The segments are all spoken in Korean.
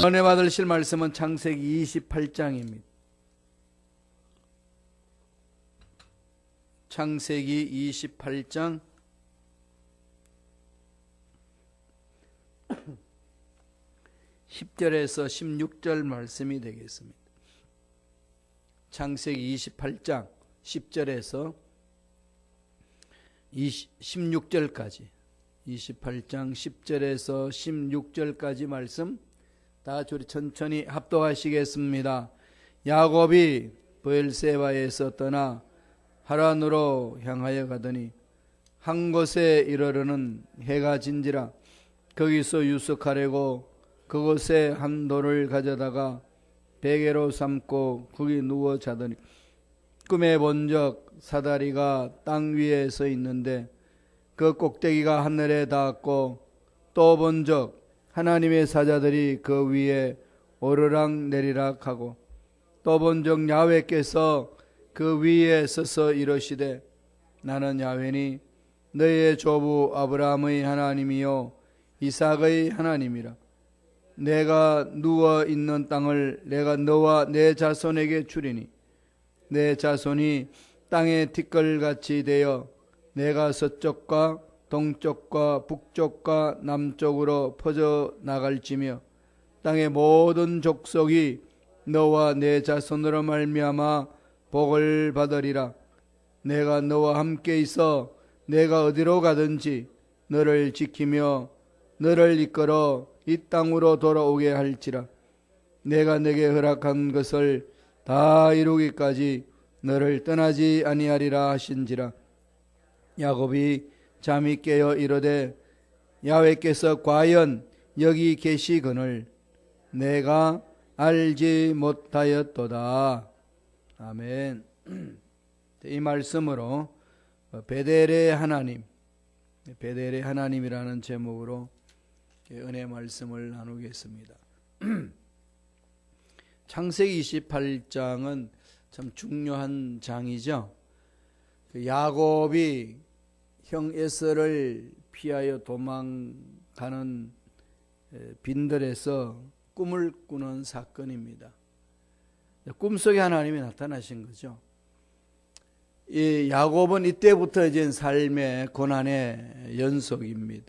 은혜 받으실 말씀은 창세기 28장입니다. 창세기 28장 10절에서 16절 말씀이 되겠습니다. 창세기 28장 10절에서 16절까지 28장 10절에서 16절까지 말씀 다 같이 우리 천천히 합독하시겠습니다. 야곱이 브엘세바에서 떠나 하란으로 향하여 가더니 한 곳에 이르러는 해가 진지라 거기서 유숙하려고 그곳에 한 돌을 가져다가 베개로 삼고 거기 누워 자더니 꿈에 본적 사다리가 땅 위에 서 있는데 그 꼭대기가 하늘에 닿았고 또 본적 하나님의 사자들이 그 위에 오르락 내리락 하고 또 본적 야훼께서 그 위에 서서 이르시되 나는 야훼니 너의 조부 아브라함의 하나님이요 이삭의 하나님이라. 내가 누워 있는 땅을 내가 너와 내 자손에게 주리니 내 자손이 땅의 티끌같이 되어 내가 서쪽과 동쪽과 북쪽과 남쪽으로 퍼져 나갈지며 땅의 모든 족속이 너와 내 자손으로 말미암아 복을 받으리라. 내가 너와 함께 있어 내가 어디로 가든지 너를 지키며 너를 이끌어 이 땅으로 돌아오게 할지라. 내가 내게 허락한 것을 다 이루기까지 너를 떠나지 아니하리라 하신지라. 야곱이 잠이 깨어 이르되 야훼께서 과연 여기 계시거늘 내가 알지 못하였도다. 아멘. 이 말씀으로 베델의 하나님, 베델의 하나님이라는 제목으로 은혜 말씀을 나누겠습니다. 창세기 28장은 참 중요한 장이죠. 야곱이 형 에서를 피하여 도망가는 빈들에서 꿈을 꾸는 사건입니다. 꿈속에 하나님이 나타나신 거죠. 이 야곱은 이때부터 이제 삶의 고난의 연속입니다.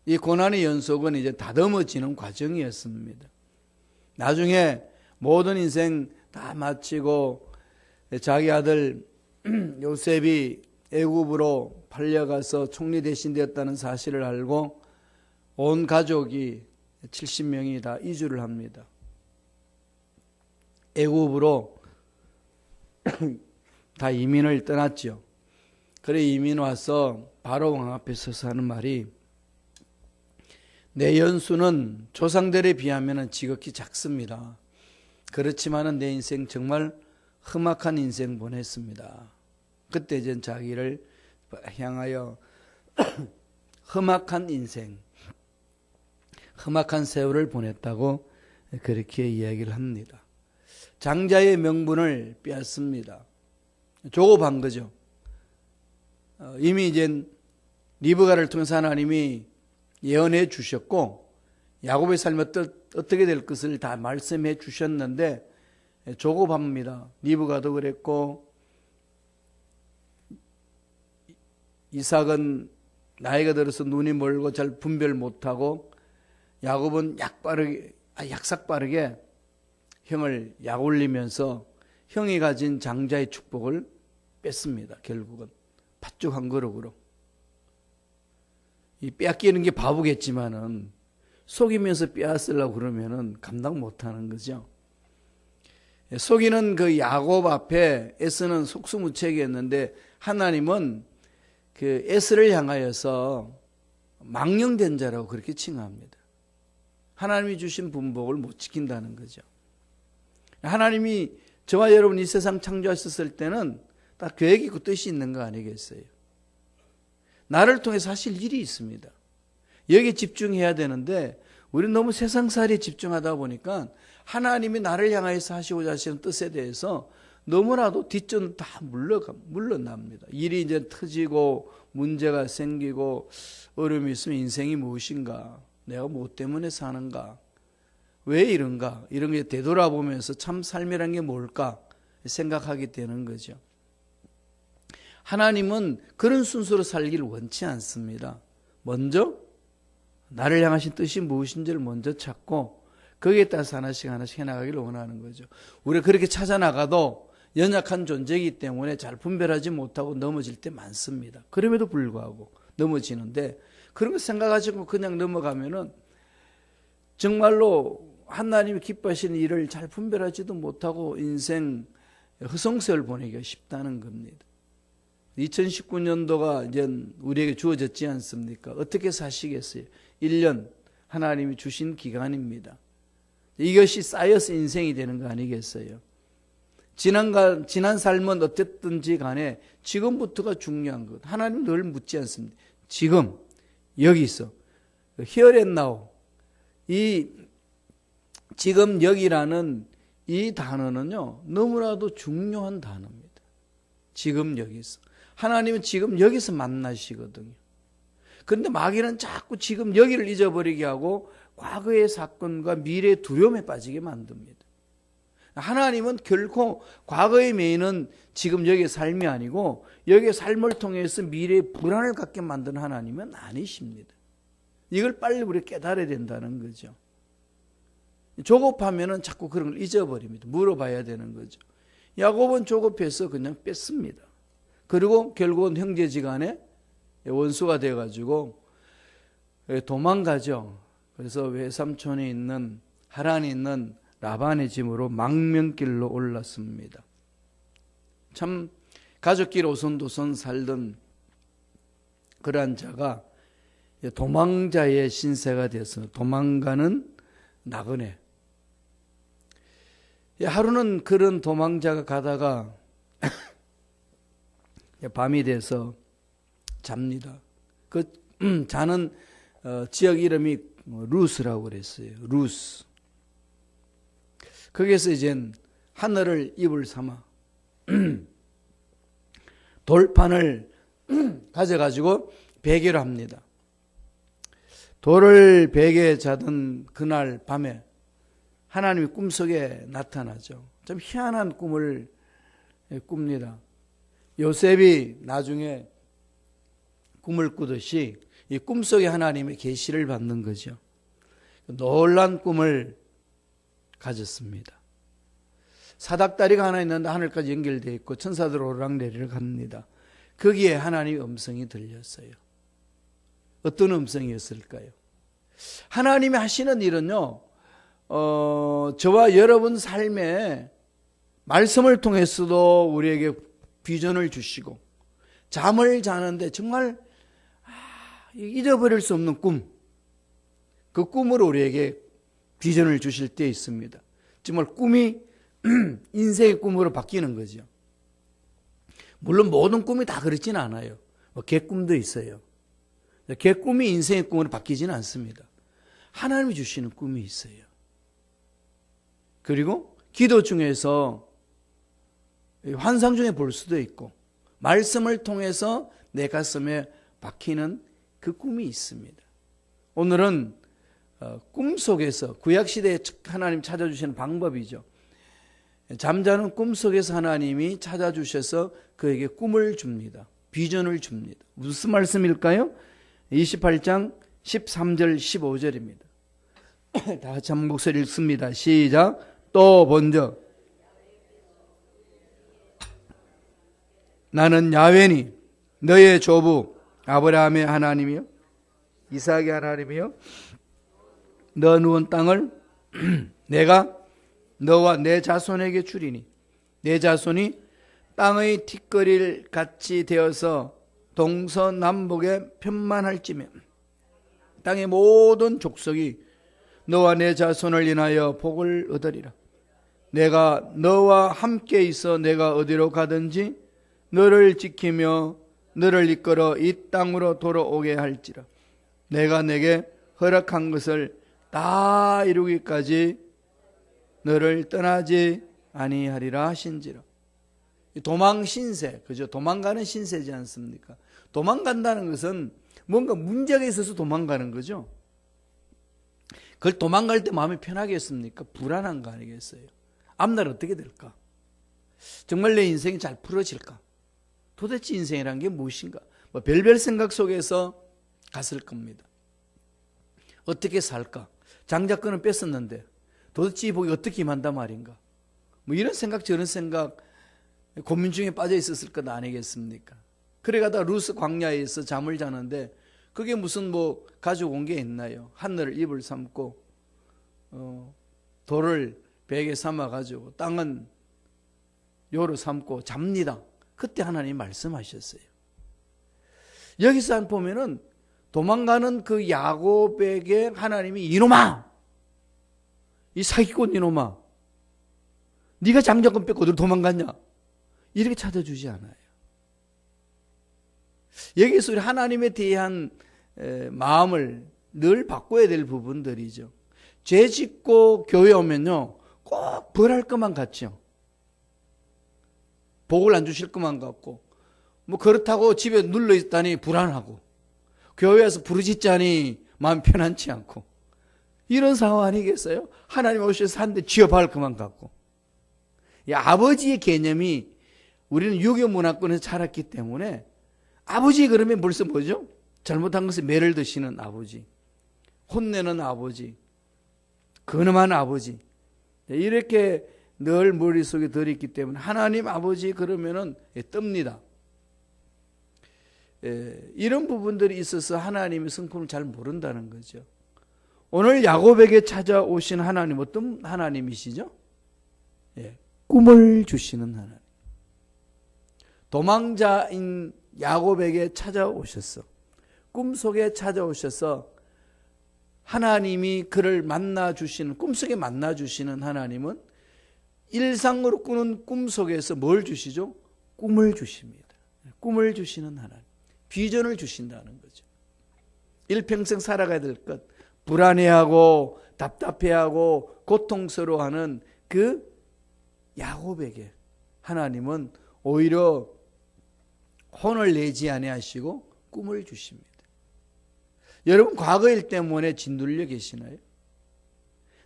이 고난의 연속은 이제 다듬어지는 과정이었습니다. 나중에 모든 인생 다 마치고 자기 아들 요셉이 애굽으로 팔려가서 총리 대신 되었다는 사실을 알고 온 가족이 70명이 다 이주를 합니다. 애굽으로 다 이민을 떠났죠. 그래 이민 와서 바로 왕 앞에 서서 하는 말이 내 연수는 조상들에 비하면 지극히 작습니다. 그렇지만은 내 인생 정말 험악한 인생 보냈습니다. 그때 이제 자기를 향하여 험악한 인생, 험악한 세월을 보냈다고 그렇게 이야기를 합니다. 장자의 명분을 빼앗습니다. 조급한 거죠. 이미 이제 리브가를 통해서 하나님이 예언해 주셨고 야곱의 삶이 어떻게 될 것을 다 말씀해 주셨는데 조급합니다. 리브가도 그랬고 이삭은 나이가 들어서 눈이 멀고 잘 분별 못하고 야곱은 약삭 빠르게 형을 약올리면서 형이 가진 장자의 축복을 뺐습니다. 결국은 팥죽 한 그릇으로. 이 빼앗기는 게 바보겠지만은 속이면서 빼앗으려고 그러면은 감당 못하는 거죠. 속이는 그 야곱 앞에 에서는 속수무책이었는데 하나님은 그 에서를 향하여서 망령된 자라고 그렇게 칭합니다. 하나님이 주신 분복을 못 지킨다는 거죠. 하나님이 저와 여러분 이 세상 창조하셨을 때는 다 계획이 있고 뜻이 있는 거 아니겠어요? 나를 통해서 하실 일이 있습니다. 여기에 집중해야 되는데 우리는 너무 세상살이에 집중하다 보니까 하나님이 나를 향해서 하시고자 하시는 뜻에 대해서 너무나도 뒷전 다 물러납니다. 일이 이제 터지고 문제가 생기고 어려움이 있으면 인생이 무엇인가? 내가 뭐 때문에 사는가? 왜 이런가? 이런 게 되돌아보면서 참 삶이란 게 뭘까 생각하게 되는 거죠. 하나님은 그런 순서로 살기를 원치 않습니다. 먼저 나를 향하신 뜻이 무엇인지를 먼저 찾고 거기에 따라서 하나씩 해나가기를 원하는 거죠. 우리가 그렇게 찾아나가도 연약한 존재이기 때문에 잘 분별하지 못하고 넘어질 때 많습니다. 그럼에도 불구하고 넘어지는데 그런 거 생각하시고 그냥 넘어가면은 정말로 하나님이 기뻐하시는 일을 잘 분별하지도 못하고 인생 허송세월 보내기가 쉽다는 겁니다. 2019년도가 이제 우리에게 주어졌지 않습니까? 어떻게 사시겠어요? 1년 하나님이 주신 기간입니다. 이것이 쌓여서 인생이 되는 거 아니겠어요? 지난 삶은 어땠든지 간에 지금부터가 중요한 것. 하나님 늘 묻지 않습니다. 지금 여기서 here and now 이 지금 여기라는 이 단어는요 너무나도 중요한 단어입니다. 지금 여기서 하나님은 지금 여기서 만나시거든요. 그런데 마귀는 자꾸 지금 여기를 잊어버리게 하고 과거의 사건과 미래의 두려움에 빠지게 만듭니다. 하나님은 결코 과거의 메인은 지금 여기의 삶이 아니고 여기의 삶을 통해서 미래의 불안을 갖게 만드는 하나님은 아니십니다. 이걸 빨리 우리가 깨달아야 된다는 거죠. 조급하면은 자꾸 그런 걸 잊어버립니다. 물어봐야 되는 거죠. 야곱은 조급해서 그냥 뺐습니다. 그리고 결국은 형제지간에 원수가 돼가지고 도망가죠. 그래서 외삼촌에 있는 하란에 있는 라반의 집으로 망명길로 올랐습니다. 참 가족끼리 오손도손 살던 그러한 자가 도망자의 신세가 되어서 도망가는 나그네. 하루는 그런 도망자가 가다가 밤이 돼서 잡니다. 그 자는 지역 이름이 루스라고 그랬어요. 루스. 거기에서 이제 하늘을 이불 삼아 돌판을 가져가지고 베개로 합니다. 돌을 베개에 자던 그날 밤에 하나님이 꿈속에 나타나죠. 좀 희한한 꿈을 꿉니다. 요셉이 나중에 꿈을 꾸듯이 이 꿈속에 하나님의 계시를 받는 거죠. 놀란 꿈을 가졌습니다. 사닥다리가 하나 있는데 하늘까지 연결되어 있고 천사들 오르락내리락 갑니다. 거기에 하나님의 음성이 들렸어요. 어떤 음성이었을까요? 하나님이 하시는 일은요, 저와 여러분 삶에 말씀을 통해서도 우리에게 비전을 주시고 잠을 자는데 정말 잊어버릴 수 없는 꿈, 그 꿈으로 우리에게 비전을 주실 때 있습니다. 정말 꿈이 인생의 꿈으로 바뀌는 거죠. 물론 모든 꿈이 다 그렇지는 않아요. 개꿈도 있어요. 개꿈이 인생의 꿈으로 바뀌지는 않습니다. 하나님이 주시는 꿈이 있어요. 그리고 기도 중에서 환상 중에 볼 수도 있고 말씀을 통해서 내 가슴에 박히는 그 꿈이 있습니다. 오늘은 꿈속에서 구약시대에 하나님 찾아주시는 방법이죠. 잠자는 꿈속에서 하나님이 찾아주셔서 그에게 꿈을 줍니다. 비전을 줍니다. 무슨 말씀일까요? 28장 13절 15절입니다. 다 같이 한 목소리 읽습니다. 시작. 또 본즉 나는 야훼니 너의 조부 아브라함의 하나님이요 이삭의 하나님이요 너 누운 땅을 내가 너와 내 자손에게 주리니 내 자손이 땅의 티끌일 같이 되어서 동서남북에 편만할지며 땅의 모든 족속이 너와 내 자손을 인하여 복을 얻으리라. 내가 너와 함께 있어 내가 어디로 가든지 너를 지키며 너를 이끌어 이 땅으로 돌아오게 할지라. 내가 내게 허락한 것을 다 이루기까지 너를 떠나지 아니하리라 하신지라. 도망 신세, 그죠? 도망가는 신세지 않습니까? 도망간다는 것은 뭔가 문제가 있어서 도망가는 거죠. 그걸 도망갈 때 마음이 편하겠습니까? 불안한 거 아니겠어요? 앞날 어떻게 될까? 정말 내 인생이 잘 풀어질까? 도대체 인생이란 게 무엇인가? 뭐 별별 생각 속에서 갔을 겁니다. 어떻게 살까? 장자권은 뺐었는데 도대체 이 복이 어떻게 임한단 말인가? 뭐 이런 생각 저런 생각 고민 중에 빠져 있었을 것 아니겠습니까? 그래가다 루스 광야에서 잠을 자는데 그게 무슨 뭐 가지고 온 게 있나요? 하늘을 입을 삼고 돌을 베개 삼아 가지고 땅은 요로 삼고 잡니다. 그때 하나님이 말씀하셨어요. 여기서 보면은 도망가는 그 야곱에게 하나님이 이놈아, 이 사기꾼 이놈아, 네가 장자권 뺏고 어디로 도망갔냐? 이렇게 찾아주지 않아요. 여기서 우리 하나님에 대한 마음을 늘 바꿔야 될 부분들이죠. 죄 짓고 교회 오면요 꼭 벌할 것만 같죠. 복을 안 주실 것만 같고, 뭐 그렇다고 집에 눌러 있다니 불안하고, 교회에서 부르짖자니 마음 편안치 않고, 이런 상황 아니겠어요? 하나님 오셔서 한 대 쥐어박을 것만 같고. 이 아버지의 개념이 우리는 유교 문화권에서 자랐기 때문에 아버지 그러면 벌써 뭐죠? 잘못한 것에 매를 드시는 아버지, 혼내는 아버지, 근엄한 아버지, 이렇게 늘 머릿속에 들어있기 때문에 하나님 아버지 그러면은 뜹니다. 이런 부분들이 있어서 하나님의 성품을 잘 모른다는 거죠. 오늘 야곱에게 찾아오신 하나님 어떤 하나님이시죠? 꿈을 주시는 하나님. 도망자인 야곱에게 찾아오셨어. 꿈속에 찾아오셔서 하나님이 그를 만나주시는, 꿈속에 만나주시는 하나님은 일상으로 꾸는 꿈속에서 뭘 주시죠? 꿈을 주십니다. 꿈을 주시는 하나님. 비전을 주신다는 거죠. 일평생 살아가야 될 것, 불안해하고 답답해하고 고통스러워하는 그 야곱에게 하나님은 오히려 혼을 내지 아니하시고 꿈을 주십니다. 여러분 과거 일 때문에 짓눌려 계시나요?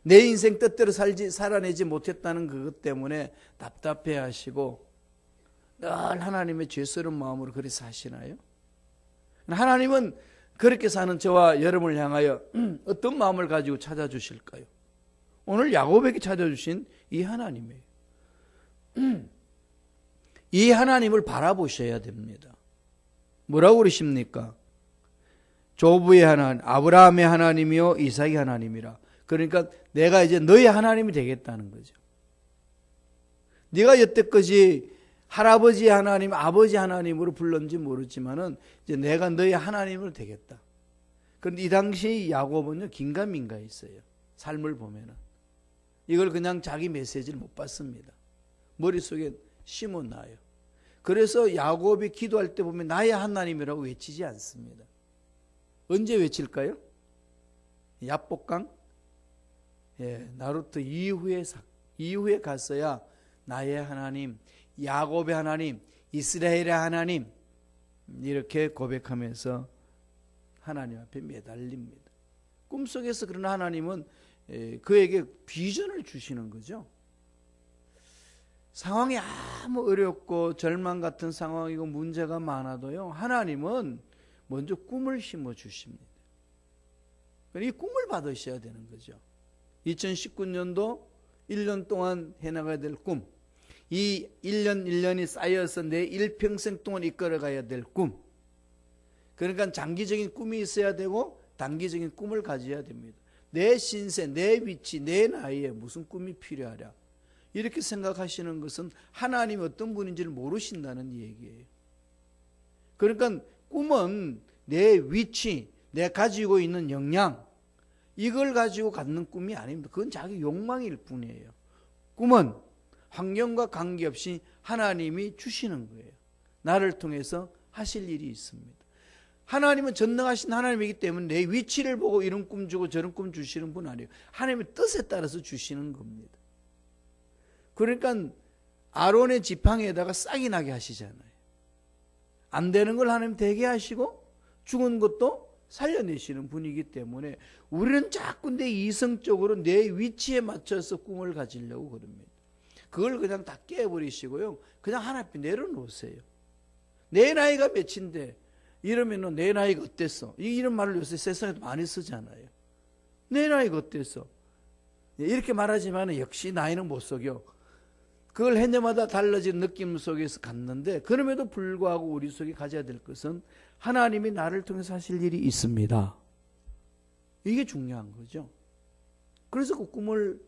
내 인생 뜻대로 살아내지 못했다는 그것 때문에 답답해하시고 늘 하나님의 죄스러운 마음으로 그렇게 사시나요? 하나님은 그렇게 사는 저와 여러분을 향하여 어떤 마음을 가지고 찾아주실까요? 오늘 야곱에게 찾아주신 이 하나님이에요. 이 하나님을 바라보셔야 됩니다. 뭐라고 그러십니까? 조부의 하나님, 아브라함의 하나님이요 이삭의 하나님이라. 그러니까 내가 이제 너의 하나님이 되겠다는 거죠. 네가 여태까지 할아버지 하나님, 아버지 하나님으로 불렀는지 모르지만은 이제 내가 너의 하나님으로 되겠다. 그런데 이 당시 야곱은요 긴가민가했어요. 삶을 보면은 이걸 그냥 자기 메시지를 못 받습니다. 머릿속에 심어놔요. 그래서 야곱이 기도할 때 보면 나의 하나님이라고 외치지 않습니다. 언제 외칠까요? 야복강? 나루토 이후에 갔어야 나의 하나님, 야곱의 하나님, 이스라엘의 하나님 이렇게 고백하면서 하나님 앞에 매달립니다. 꿈속에서 그런 하나님은 그에게 비전을 주시는 거죠. 상황이 아무 어렵고 절망 같은 상황이고 문제가 많아도요 하나님은 먼저 꿈을 심어 주십니다. 이 꿈을 받으셔야 되는 거죠. 2019년도 1년 동안 해나가야 될 꿈, 이 1년 1년이 쌓여서 내 일평생 동안 이끌어가야 될 꿈. 그러니까 장기적인 꿈이 있어야 되고 단기적인 꿈을 가져야 됩니다. 내 신세, 내 위치, 내 나이에 무슨 꿈이 필요하랴. 이렇게 생각하시는 것은 하나님이 어떤 분인지를 모르신다는 얘기예요. 그러니까 꿈은 내 위치, 내 가지고 있는 역량, 이걸 가지고 갖는 꿈이 아닙니다. 그건 자기 욕망일 뿐이에요. 꿈은 환경과 관계없이 하나님이 주시는 거예요. 나를 통해서 하실 일이 있습니다. 하나님은 전능하신 하나님이기 때문에 내 위치를 보고 이런 꿈 주고 저런 꿈 주시는 분 아니에요. 하나님의 뜻에 따라서 주시는 겁니다. 그러니까 아론의 지팡이에다가 싹이 나게 하시잖아요. 안 되는 걸 하나님 되게 하시고 죽은 것도 살려내시는 분이기 때문에 우리는 자꾸 내 이성적으로 내 위치에 맞춰서 꿈을 가지려고 그럽니다. 그걸 그냥 다 깨버리시고요. 그냥 하나님 내려놓으세요. 내 나이가 몇인데 이러면은 내 나이가 어땠어? 이런 말을 요새 세상에도 많이 쓰잖아요. 내 나이가 어땠어? 이렇게 말하지만 역시 나이는 못 속여. 그걸 해녀마다 달라진 느낌 속에서 갔는데 그럼에도 불구하고 우리 속에 가져야 될 것은 하나님이 나를 통해서 하실 일이 있습니다. 이게 중요한 거죠. 그래서 그 꿈을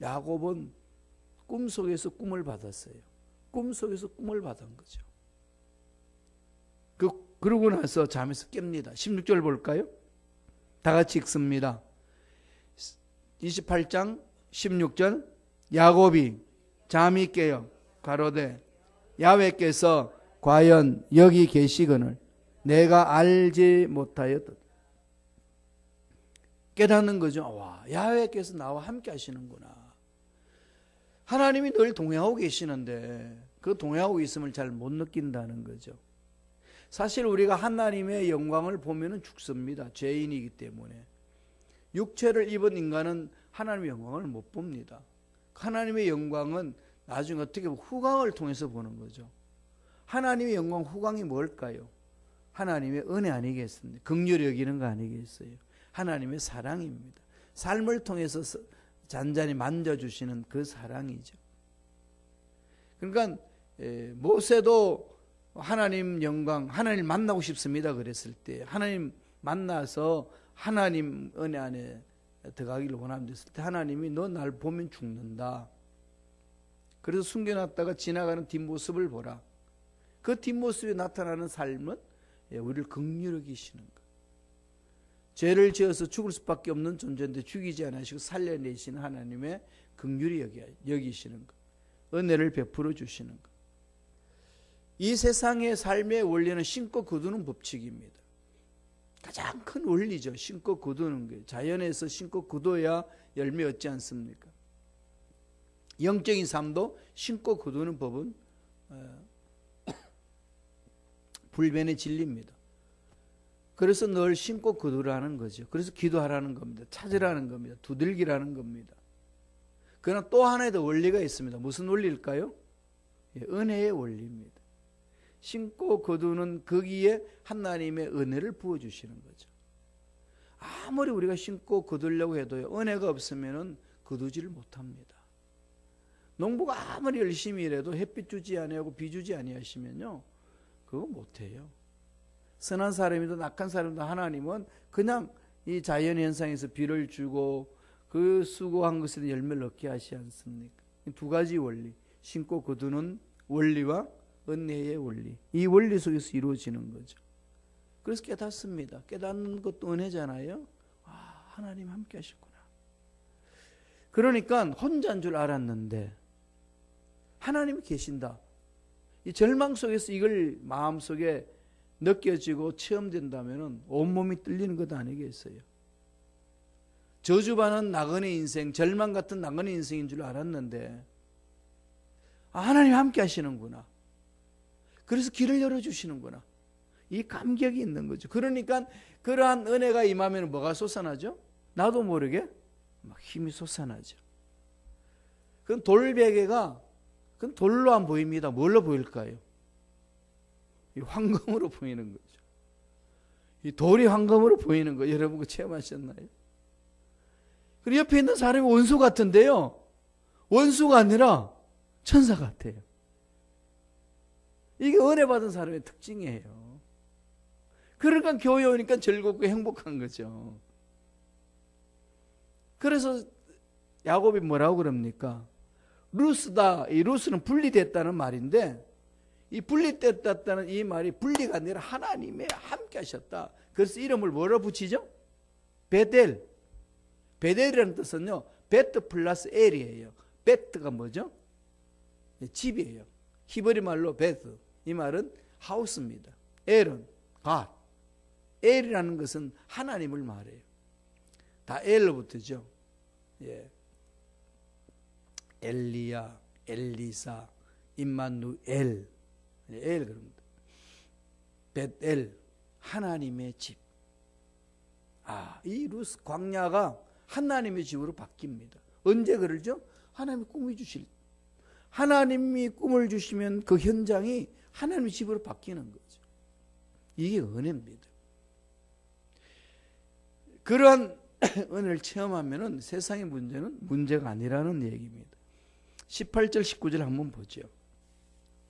야곱은 꿈속에서 꿈을 받았어요. 꿈속에서 꿈을 받은 거죠. 그러고 나서 잠에서 깹니다. 16절 볼까요? 다 같이 읽습니다. 28장 16절 야곱이 잠이 깨어 가로되 야훼께서 과연 여기 계시거늘 내가 알지 못하였다. 깨닫는 거죠. 와, 야훼께서 나와 함께 하시는구나. 하나님이 늘 동행하고 계시는데 그 동행하고 있음을 잘 못 느낀다는 거죠. 사실 우리가 하나님의 영광을 보면은 죽습니다. 죄인이기 때문에. 육체를 입은 인간은 하나님의 영광을 못 봅니다. 하나님의 영광은 나중에 어떻게 보면 후광을 통해서 보는 거죠. 하나님의 영광 후광이 뭘까요? 하나님의 은혜 아니겠습니까? 긍휼히 여기는 거 아니겠어요? 하나님의 사랑입니다. 삶을 통해서 잔잔히 만져주시는 그 사랑이죠. 그러니까 모세도 하나님 영광, 하나님 만나고 싶습니다 그랬을 때 하나님 만나서 하나님 은혜 안에 들어가기를 원하면 됐을 때 하나님이 너 날 보면 죽는다. 그래서 숨겨놨다가 지나가는 뒷모습을 보라. 그 뒷모습에 나타나는 삶은 우리를 긍휼히 여기시는 것. 죄를 지어서 죽을 수밖에 없는 존재인데 죽이지 않으시고 살려내시는 하나님의 긍휼히 여기시는 것. 은혜를 베풀어 주시는 것. 이 세상의 삶의 원리는 심고 거두는 법칙입니다. 가장 큰 원리죠. 심고 거두는 거예요. 자연에서 심고 거둬야 열매 얻지 않습니까? 영적인 삶도 심고 거두는 법은 불변의 진리입니다. 그래서 늘 심고 거두라는 거죠. 그래서 기도하라는 겁니다. 찾으라는 겁니다. 두들기라는 겁니다. 그러나 또 하나의 더 원리가 있습니다. 무슨 원리일까요? 은혜의 원리입니다. 심고 거두는 거기에 하나님의 은혜를 부어주시는 거죠. 아무리 우리가 심고 거두려고 해도요, 은혜가 없으면 거두지를 못합니다. 농부가 아무리 열심히 일해도 햇빛 주지 아니하고 비 주지 아니하시면요, 그거 못해요. 선한 사람이든 악한 사람이든 하나님은 그냥 이 자연현상에서 비를 주고 그 수고한 것에 열매를 얻게 하시지 않습니까? 두 가지 원리, 심고 거두는 원리와 은혜의 원리, 이 원리 속에서 이루어지는 거죠. 그래서 깨닫습니다. 깨닫는 것도 은혜잖아요. 하나님 함께 하셨구나. 그러니까 혼자인 줄 알았는데 하나님이 계신다. 이 절망 속에서 이걸 마음속에 느껴지고 체험된다면 온몸이 떨리는 것 아니겠어요? 저주받는 나그네 인생, 절망 같은 나그네 인생인 줄 알았는데 하나님 함께 하시는구나. 그래서 길을 열어주시는구나. 이 감격이 있는 거죠. 그러니까 그러한 은혜가 임하면 뭐가 솟아나죠? 나도 모르게 막 힘이 솟아나죠. 그건 돌베개가 그건 돌로 안 보입니다. 뭘로 보일까요? 이 황금으로 보이는 거죠. 이 돌이 황금으로 보이는 거 여러분 그 체험하셨나요? 그리고 옆에 있는 사람이 원수 같은데요. 원수가 아니라 천사 같아요. 이게 은혜 받은 사람의 특징이에요. 그러니까 교회 오니까 즐겁고 행복한 거죠. 그래서 야곱이 뭐라고 그럽니까? 루스다. 이 루스는 분리됐다는 말인데 이 분리됐다는 이 말이 분리가 아니라 하나님의 함께 하셨다. 그래서 이름을 뭐로 붙이죠? 베델. 베델이라는 뜻은요, 베트 플러스 엘이에요. 베트가 뭐죠? 집이에요. 히브리 말로 베트. 이 말은 하우스입니다. 엘은 갓. 엘이라는 것은 하나님을 말해요. 다 엘로부터죠. 예. 엘리야, 엘리사, 임마누엘, 엘 그럽니다. 베델, 하나님의 집. 이 루스 광야가 하나님의 집으로 바뀝니다. 언제 그러죠? 하나님이 꿈을 주실 때. 하나님이 꿈을 주시면 그 현장이 하나님의 집으로 바뀌는 거죠. 이게 은혜입니다. 그러한 은혜를 체험하면 세상의 문제는 문제가 아니라는 얘기입니다. 18절 19절 한번 보죠.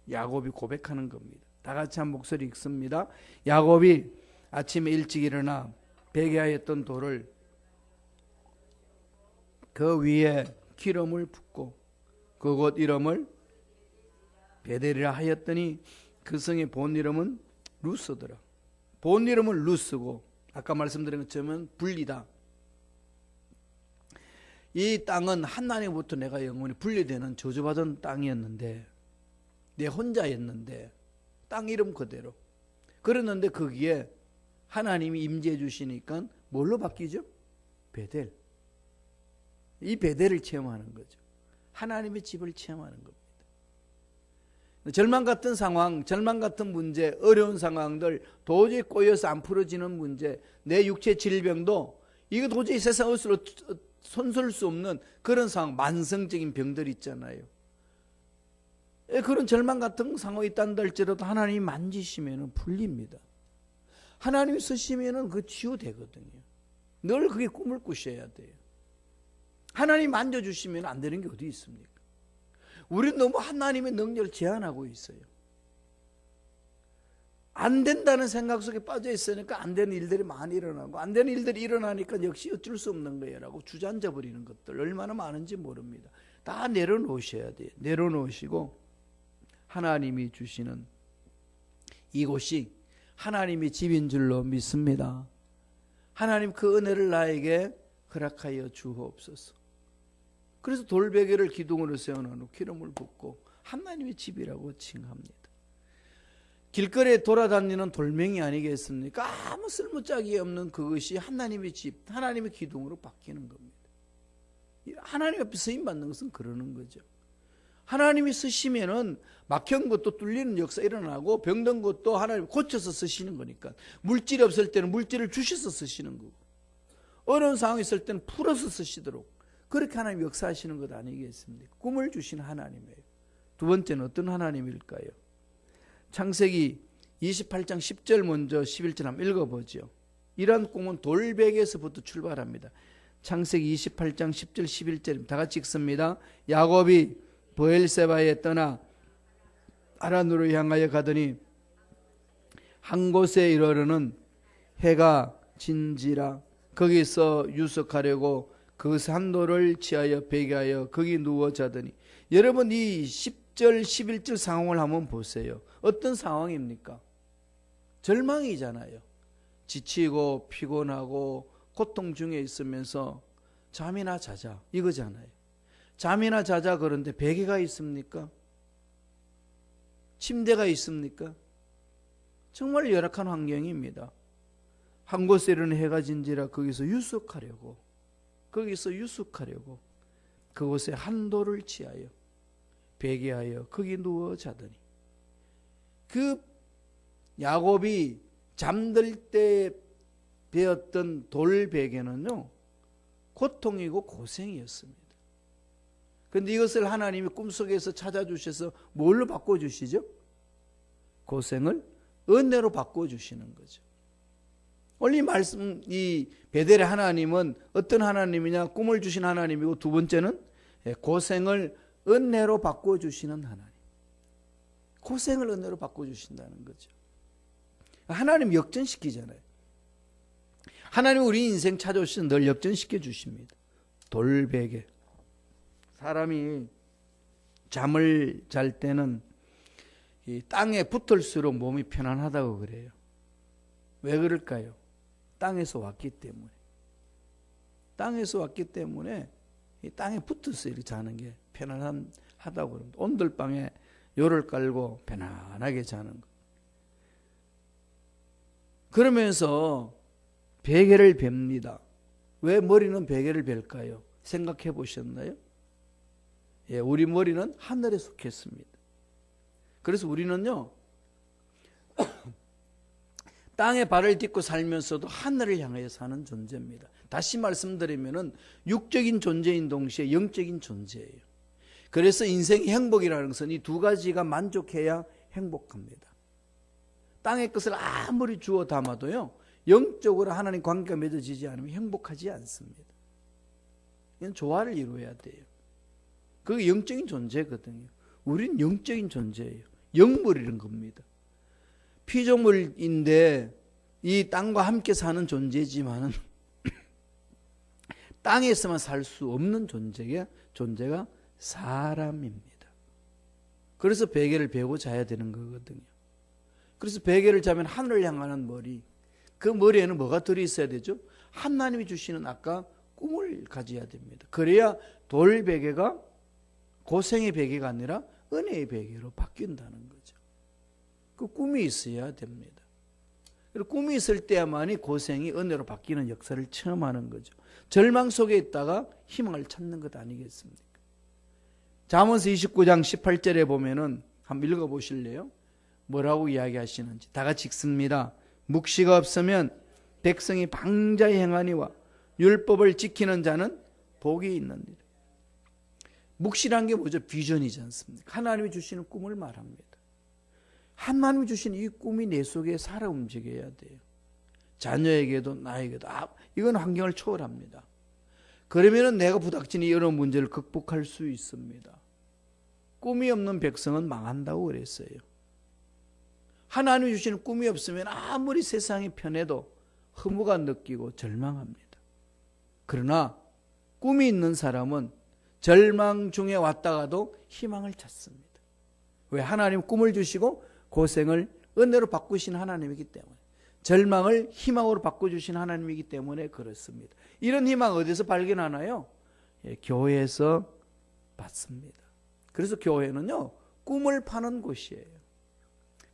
야곱이 고백하는 겁니다. 다 같이 한 목소리 읽습니다. 야곱이 아침에 일찍 일어나 베개하였던 돌을 그 위에 기름을 붓고 그곳 이름을 베델이라 하였더니 그 성의 본 이름은 루스더라. 본 이름은 루스고 아까 말씀드린 것처럼 분리다. 이 땅은 하나님부터 내가 영원히 분리되는 저주받은 땅이었는데 내 혼자였는데 땅 이름 그대로 그랬는데 거기에 하나님이 임재해 주시니까 뭘로 바뀌죠? 베델. 이 베델을 체험하는 거죠. 하나님의 집을 체험하는 겁니다. 절망 같은 상황, 절망 같은 문제, 어려운 상황들, 도저히 꼬여서 안 풀어지는 문제, 내 육체 질병도 이거 도저히 세상 옷으로 손쓸 수 없는 그런 상황, 만성적인 병들 있잖아요. 그런 절망 같은 상황이 있다는 할지라도 하나님이 만지시면 풀립니다. 하나님이 쓰시면 그 치유되거든요. 늘 그게 꿈을 꾸셔야 돼요. 하나님 만져주시면 안 되는 게 어디 있습니까? 우리는 너무 하나님의 능력을 제한하고 있어요. 안 된다는 생각 속에 빠져 있으니까 안 되는 일들이 많이 일어나고 안 되는 일들이 일어나니까 역시 어쩔 수 없는 거예요 라고 주저앉아 버리는 것들 얼마나 많은지 모릅니다. 다 내려놓으셔야 돼요. 내려놓으시고 하나님이 주시는 이곳이 하나님의 집인 줄로 믿습니다. 하나님 그 은혜를 나에게 허락하여 주옵소서. 그래서 돌베개를 기둥으로 세워놓고 기름을 붓고 하나님의 집이라고 칭합니다. 길거리에 돌아다니는 돌멩이 아니겠습니까? 아무 쓸모짝이 없는 그것이 하나님의 집, 하나님의 기둥으로 바뀌는 겁니다. 하나님 앞에 쓰임받는 것은 그러는 거죠. 하나님이 쓰시면은 막힌 것도 뚫리는 역사 일어나고 병든 것도 하나님 고쳐서 쓰시는 거니까 물질이 없을 때는 물질을 주셔서 쓰시는 거고 어려운 상황이 있을 때는 풀어서 쓰시도록 그렇게 하나님 역사하시는 것 아니겠습니까? 꿈을 주신 하나님이에요. 두 번째는 어떤 하나님일까요? 창세기 28장 10절 먼저 11절 한번 읽어보죠. 이러한 꿈은 돌베개에서부터 출발합니다. 창세기 28장 10절 11절 다 같이 읽습니다. 야곱이 브엘세바에 떠나 아란으로 향하여 가더니 한 곳에 이르러는 해가 진지라 거기서 유숙하려고 그 산도를 취하여 베개하여 거기 누워 자더니 여러분 이 10절 11절 상황을 한번 보세요. 어떤 상황입니까? 절망이잖아요. 지치고 피곤하고 고통 중에 있으면서 잠이나 자자 이거잖아요. 잠이나 자자 그런데 베개가 있습니까? 침대가 있습니까? 정말 열악한 환경입니다. 한 곳에 이르는 해가 진지라 거기서 유숙하려고 그곳에 한도를 취하여 베개하여 거기 누워 자더니 그 야곱이 잠들 때 베었던 돌베개는요 고통이고 고생이었습니다. 그런데 이것을 하나님이 꿈속에서 찾아주셔서 뭘로 바꿔주시죠? 고생을 은혜로 바꿔주시는 거죠. 원래 말씀 이 베델의 하나님은 어떤 하나님이냐? 꿈을 주신 하나님이고 두 번째는 고생을 은혜로 바꿔주시는 하나님. 고생을 은혜로 바꿔주신다는 거죠. 하나님 역전시키잖아요. 하나님 우리 인생 찾아오시면 늘 역전시켜 주십니다. 돌베개. 사람이 잠을 잘 때는 이 땅에 붙을수록 몸이 편안하다고 그래요. 왜 그럴까요? 땅에서 왔기 때문에. 땅에서 왔기 때문에 이 땅에 붙어서 이렇게 자는 게 편안하다고 그럽니다. 온돌방에 요를 깔고 편안하게 자는 거. 그러면서 베개를 뱁니다. 왜 머리는 베개를 벨까요? 생각해 보셨나요? 예, 우리 머리는 하늘에 속했습니다. 그래서 우리는요 땅에 발을 딛고 살면서도 하늘을 향하여 사는 존재입니다. 다시 말씀드리면은 육적인 존재인 동시에 영적인 존재예요. 그래서 인생의 행복이라는 것은 이 두 가지가 만족해야 행복합니다. 땅의 것을 아무리 주워 담아도요, 영적으로 하나님 관계가 맺어지지 않으면 행복하지 않습니다. 이건 조화를 이루어야 돼요. 그게 영적인 존재거든요. 우리는 영적인 존재예요. 영물이라는 겁니다. 피조물인데 이 땅과 함께 사는 존재지만은 땅에서만 살 수 없는 존재가 사람입니다. 그래서 베개를 베고 자야 되는 거거든요. 그래서 베개를 자면 하늘을 향하는 머리, 그 머리에는 뭐가 들어있어야 되죠? 하나님이 주시는 아까 꿈을 가져야 됩니다. 그래야 돌 베개가 고생의 베개가 아니라 은혜의 베개로 바뀐다는 거죠. 그 꿈이 있어야 됩니다. 그리고 꿈이 있을 때야만이 고생이 은혜로 바뀌는 역사를 처음 하는 거죠. 절망 속에 있다가 희망을 찾는 것 아니겠습니까? 잠언서 29장 18절에 보면은 한번 읽어보실래요? 뭐라고 이야기하시는지 다 같이 읽습니다. 묵시가 없으면 백성이 방자히 행하니와 율법을 지키는 자는 복이 있느니라. 묵시란 게 뭐죠? 비전이지 않습니까? 하나님이 주시는 꿈을 말합니다. 하나님이 주신 이 꿈이 내 속에 살아 움직여야 돼요. 자녀에게도 나에게도. 이건 환경을 초월합니다. 그러면 내가 부닥치는 여러 문제를 극복할 수 있습니다. 꿈이 없는 백성은 망한다고 그랬어요. 하나님이 주시는 꿈이 없으면 아무리 세상이 편해도 허무가 느끼고 절망합니다. 그러나 꿈이 있는 사람은 절망 중에 왔다가도 희망을 찾습니다. 왜? 하나님 꿈을 주시고 고생을 은혜로 바꾸신 하나님이기 때문에, 절망을 희망으로 바꿔주신 하나님이기 때문에 그렇습니다. 이런 희망 어디서 발견하나요? 교회에서 받습니다. 그래서 교회는요, 꿈을 파는 곳이에요.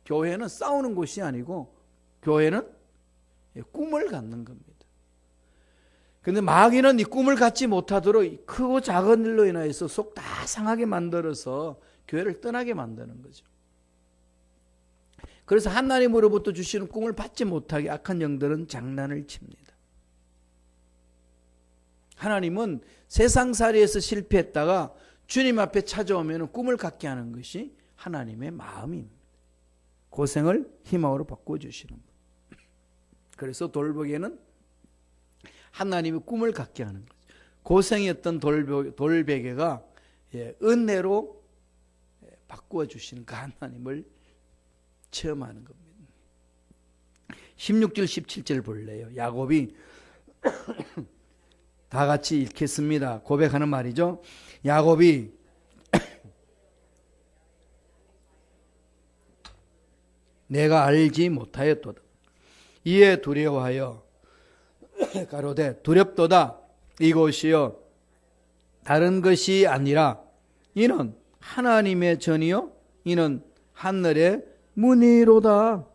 교회는 싸우는 곳이 아니고 교회는 꿈을 갖는 겁니다. 근데 마귀는 이 꿈을 갖지 못하도록 크고 작은 일로 인하여서 속 다 상하게 만들어서 교회를 떠나게 만드는 거죠. 그래서 하나님으로부터 주시는 꿈을 받지 못하게 악한 영들은 장난을 칩니다. 하나님은 세상살이에서 실패했다가 주님 앞에 찾아오면 꿈을 갖게 하는 것이 하나님의 마음입니다. 고생을 희망으로 바꿔주시는 것. 그래서 돌베개는 하나님의 꿈을 갖게 하는 거죠. 고생이었던 돌베개가 은혜로 바꾸어주시는 그 하나님을 체험하는 겁니다. 16절 17절 볼래요. 야곱이 다 같이 읽겠습니다. 고백하는 말이죠. 야곱이 내가 알지 못하였도다. 이에 두려워하여 가로되 두렵도다. 이것이요 다른 것이 아니라 이는 하나님의 전이요 이는 하늘의 문이로다.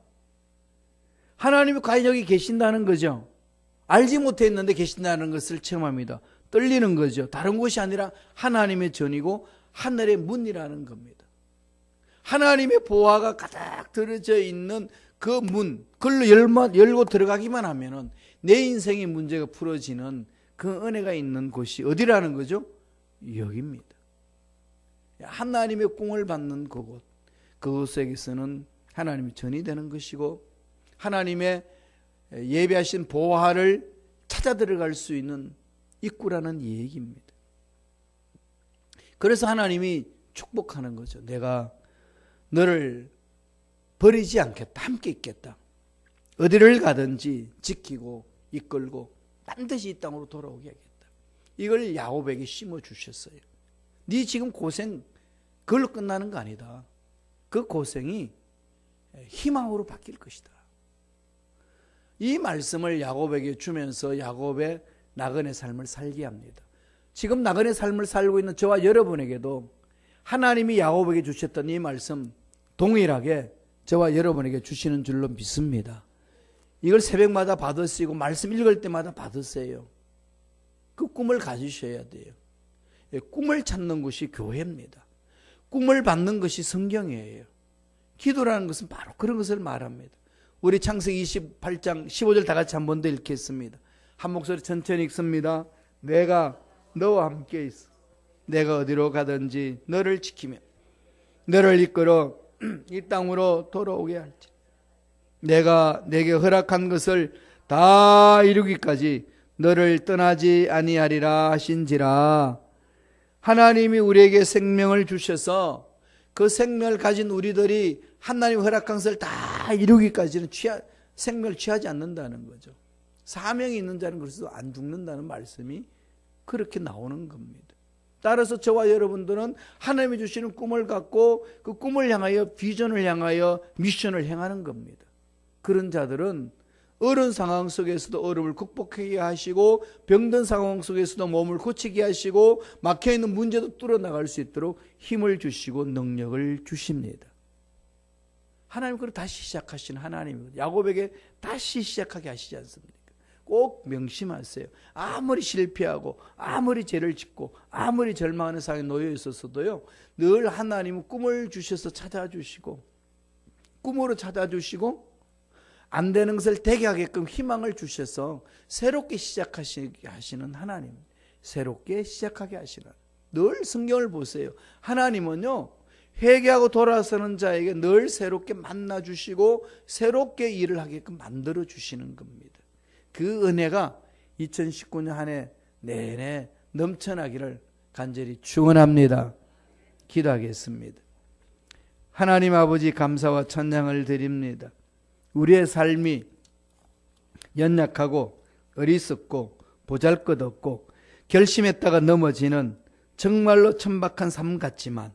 하나님이 과연 여기 계신다는 거죠. 알지 못했는데 계신다는 것을 체험합니다. 떨리는 거죠. 다른 곳이 아니라 하나님의 전이고 하늘의 문이라는 겁니다. 하나님의 보화가 가득 들어져 있는 그 문, 그걸로 열고 들어가기만 하면은 내 인생의 문제가 풀어지는 그 은혜가 있는 곳이 어디라는 거죠? 여기입니다. 하나님의 꿈을 받는 그곳, 그곳에서는 하나님이 전이 되는 것이고 하나님의 예배하신 보화를 찾아 들어갈 수 있는 입구라는 얘기입니다. 그래서 하나님이 축복하는 거죠. 내가 너를 버리지 않겠다. 함께 있겠다. 어디를 가든지 지키고 이끌고 반드시 이 땅으로 돌아오게 하겠다. 이걸 야곱에게 심어주셨어요. 네 지금 고생 그걸로 끝나는 거 아니다. 그 고생이 희망으로 바뀔 것이다. 이 말씀을 야곱에게 주면서 야곱의 나그네 삶을 살게 합니다. 지금 나그네 삶을 살고 있는 저와 여러분에게도 하나님이 야곱에게 주셨던 이 말씀 동일하게 저와 여러분에게 주시는 줄로 믿습니다. 이걸 새벽마다 받으시고 말씀 읽을 때마다 받으세요. 그 꿈을 가지셔야 돼요. 꿈을 찾는 것이 교회입니다. 꿈을 받는 것이 성경이에요. 기도라는 것은 바로 그런 것을 말합니다. 우리 창세기 28장 15절 다 같이 한 번 더 읽겠습니다. 한 목소리 천천히 읽습니다. 내가 너와 함께 있어. 내가 어디로 가든지 너를 지키며 너를 이끌어 이 땅으로 돌아오게 할지. 내가 내게 허락한 것을 다 이루기까지 너를 떠나지 아니하리라 하신지라. 하나님이 우리에게 생명을 주셔서 그 생명을 가진 우리들이 하나님 허락한 것을 다 이루기까지는 생명을 취하지 않는다는 거죠. 사명이 있는 자는 그래서 안 죽는다는 말씀이 그렇게 나오는 겁니다. 따라서 저와 여러분들은 하나님이 주시는 꿈을 갖고 그 꿈을 향하여 비전을 향하여 미션을 행하는 겁니다. 그런 자들은 어려운 상황 속에서도 어려움을 극복하게 하시고 병든 상황 속에서도 몸을 고치게 하시고 막혀있는 문제도 뚫어나갈 수 있도록 힘을 주시고 능력을 주십니다. 하나님 그걸 다시 시작하시는 하나님입니다. 야곱에게 다시 시작하게 하시지 않습니까? 꼭 명심하세요. 아무리 실패하고 아무리 죄를 짓고 아무리 절망하는 상황에 놓여 있었어도요, 늘 하나님은 꿈을 주셔서 찾아주시고 꿈으로 찾아주시고 안 되는 것을 되게 하게끔 희망을 주셔서 새롭게 시작하시게 하시는 하나님, 새롭게 시작하게 하시는, 늘 성경을 보세요. 하나님은요 회개하고 돌아서는 자에게 늘 새롭게 만나주시고 새롭게 일을 하게끔 만들어 주시는 겁니다. 그 은혜가 2019년 한 해 내내 넘쳐나기를 간절히 축원합니다. 기도하겠습니다. 하나님 아버지 감사와 찬양을 드립니다. 우리의 삶이 연약하고 어리석고 보잘것없고 결심했다가 넘어지는 정말로 천박한 삶 같지만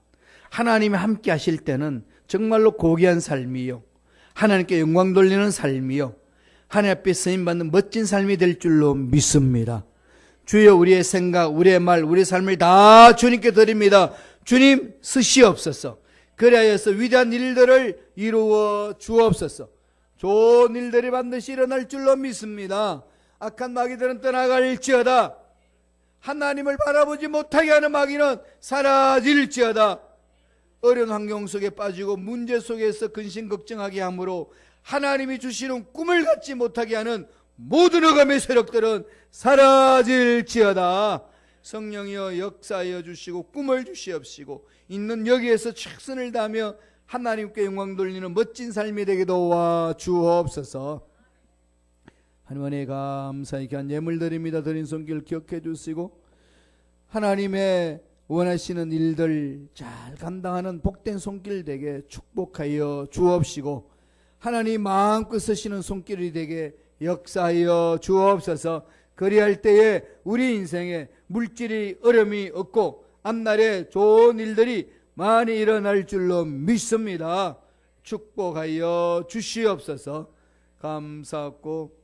하나님이 함께 하실 때는 정말로 고귀한 삶이요, 하나님께 영광 돌리는 삶이요, 하나님 앞에 쓰임받는 멋진 삶이 될 줄로 믿습니다. 주여, 우리의 생각, 우리의 말, 우리의 삶을 다 주님께 드립니다. 주님 쓰시옵소서. 그리하여서 위대한 일들을 이루어 주옵소서. 좋은 일들이 반드시 일어날 줄로 믿습니다. 악한 마귀들은 떠나갈지어다. 하나님을 바라보지 못하게 하는 마귀는 사라질지어다. 어려운 환경 속에 빠지고 문제 속에서 근심 걱정하게 하므로 하나님이 주시는 꿈을 갖지 못하게 하는 모든 어감의 세력들은 사라질지어다. 성령이여 역사하여 주시고 꿈을 주시옵시고 있는 여기에서 최선을 다하며 하나님께 영광 돌리는 멋진 삶이 되게 도와 주옵소서. 하나님 은혜 감사히 귀한 예물 드립니다. 드린 손길 기억해 주시고 하나님의 원하시는 일들 잘 감당하는 복된 손길 되게 축복하여 주옵시고 하나님 마음껏 쓰시는 손길이 되게 역사하여 주옵소서. 그리할 때에 우리 인생에 물질이 어려움이 없고 앞날에 좋은 일들이 많이 일어날 줄로 믿습니다. 축복하여 주시옵소서. 감사하고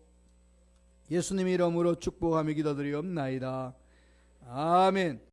예수님 이름으로 축복하며 기도드리옵나이다. 아멘.